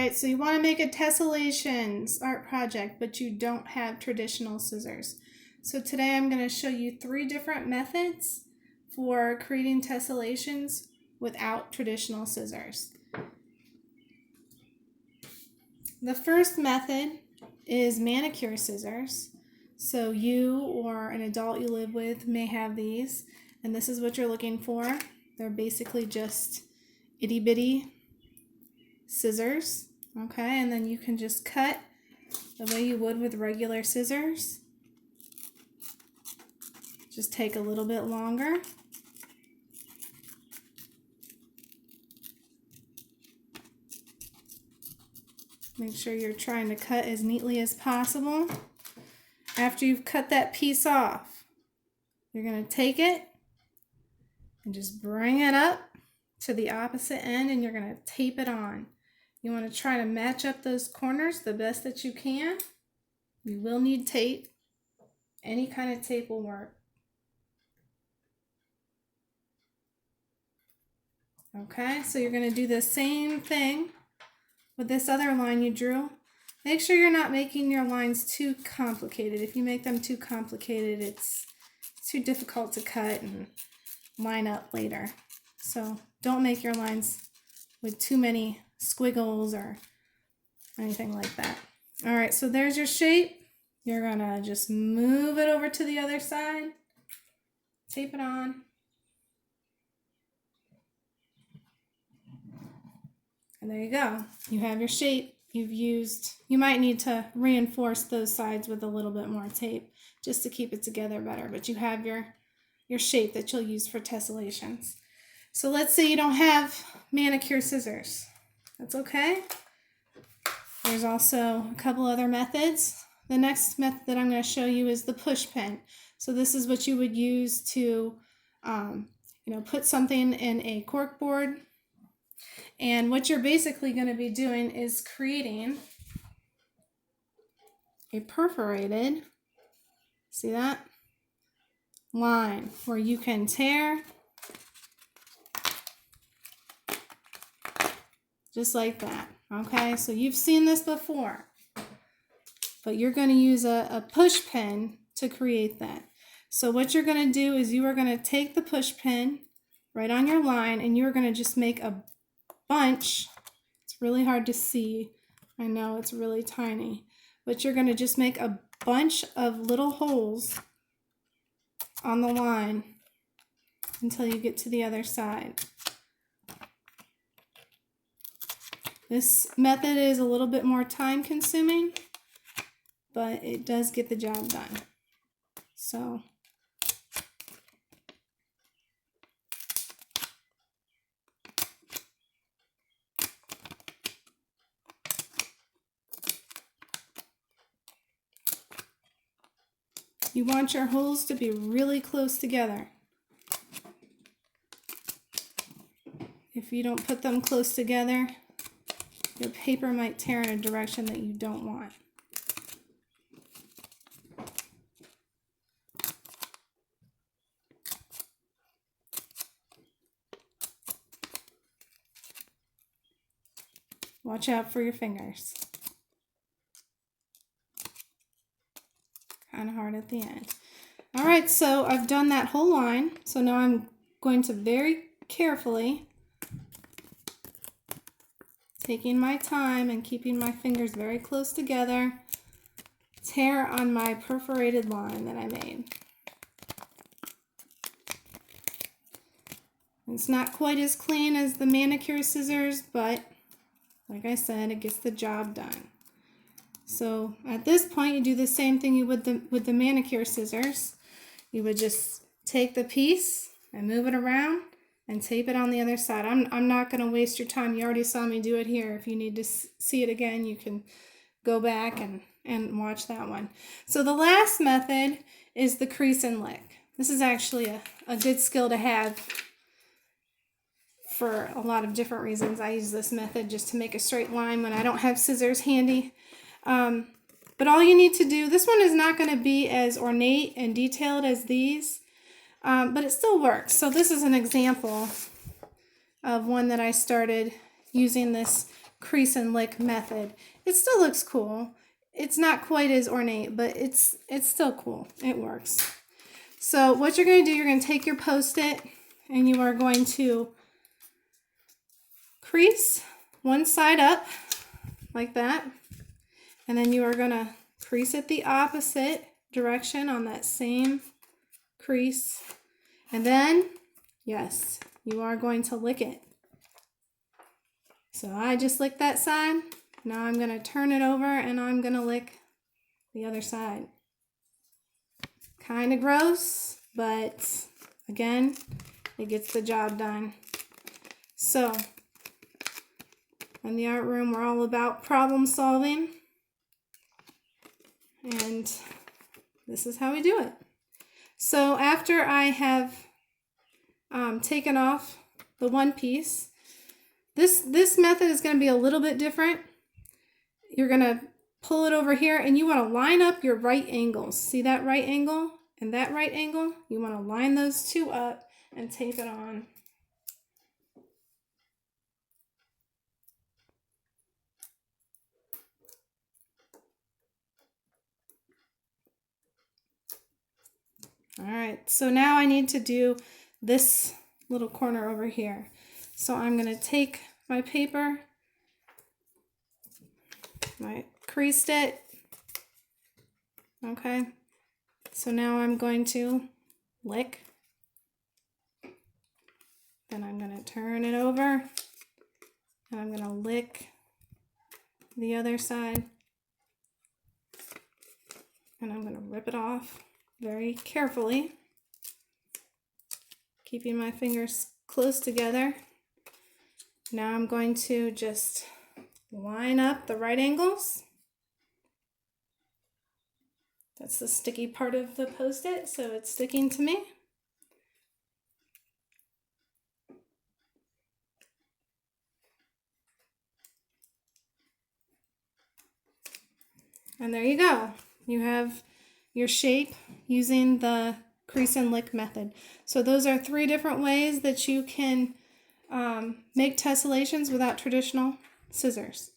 right, so you want to make a Tessellations art project, but you don't have traditional scissors. So today I'm going to show you 3 different methods for creating tessellations without traditional scissors. The first method is manicure scissors. So you or an adult you live with may have these, and this is what you're looking for. They're basically just itty bitty scissors, okay, and then you can just cut the way you would with regular scissors. Just take a little bit longer. Make sure you're trying to cut as neatly as possible. After you've cut that piece off, you're going to take it and just bring it up to the opposite end, and you're going to tape it on. You want to try to match up those corners the best that you can. You will need tape. Any kind of tape will work. Okay, so you're going to do the same thing with this other line you drew. Make sure you're not making your lines too complicated. If you make them too complicated, it's too difficult to cut and line up later. So don't make your lines with too many squiggles or anything like that. All right, so there's your shape. You're gonna just move it over to the other side, tape it on, and there you go. You have your shape. You might need to reinforce those sides with a little bit more tape just to keep it together better, but you have your shape that you'll use for tessellations. So let's say you don't have manicure scissors. That's okay. There's also a couple other methods. The next method that I'm going to show you is the push pin. So this is what you would use to put something in a cork board. And what you're basically going to be doing is creating a perforated, see that, line where you can tear just like that. Okay, so you've seen this before, but you're going to use a push pin to create that. So what you're going to do is you are going to take the push pin right on your line, and you're going to just make a bunch. It's really hard to see. I know it's really tiny, but you're going to just make a bunch of little holes on the line until you get to the other side. This method is a little bit more time consuming, but it does get the job done. So you want your holes to be really close together. If you don't put them close together, your paper might tear in a direction that you don't want. Watch out for your fingers. Kind of hard at the end. All right, so I've done that whole line. So now I'm going to very carefully, taking my time and keeping my fingers very close together, tear on my perforated line that I made. It's not quite as clean as the manicure scissors, but like I said, it gets the job done. So at this point, you do the same thing you would with the manicure scissors. You would just take the piece and move it around and tape it on the other side. I'm not going to waste your time. You already saw me do it here. If you need to see it again, you can go back and watch that one. So the last method is the crease and lick. This is actually a good skill to have for a lot of different reasons. I use this method just to make a straight line when I don't have scissors handy. But all you need to do, this one is not going to be as ornate and detailed as these, but it still works. So this is an example of one that I started using this crease and lick method. It still looks cool. It's not quite as ornate, but it's still cool. It works. So what you're going to do, you're going to take your Post-it and you are going to crease one side up like that. And then you are going to crease it the opposite direction on that same crease. And then, yes, you are going to lick it. So I just licked that side. Now I'm going to turn it over and I'm going to lick the other side. Kind of gross, but again, it gets the job done. So in the art room, we're all about problem solving. And this is how we do it. So after I have taken off the one piece, this method is going to be a little bit different. You're going to pull it over here and you want to line up your right angles. See that right angle and that right angle? You want to line those two up and tape it on. All right, so now I need to do this little corner over here. So I'm going to take my paper, I creased it, okay, so now I'm going to lick, then I'm going to turn it over, and I'm going to lick the other side, and I'm going to rip it off very carefully, keeping my fingers close together. Now I'm going to just line up the right angles. That's the sticky part of the Post-it, so it's sticking to me. And there you go. You have your shape using the crease and lick method. So those are 3 different ways that you can make tessellations without traditional scissors.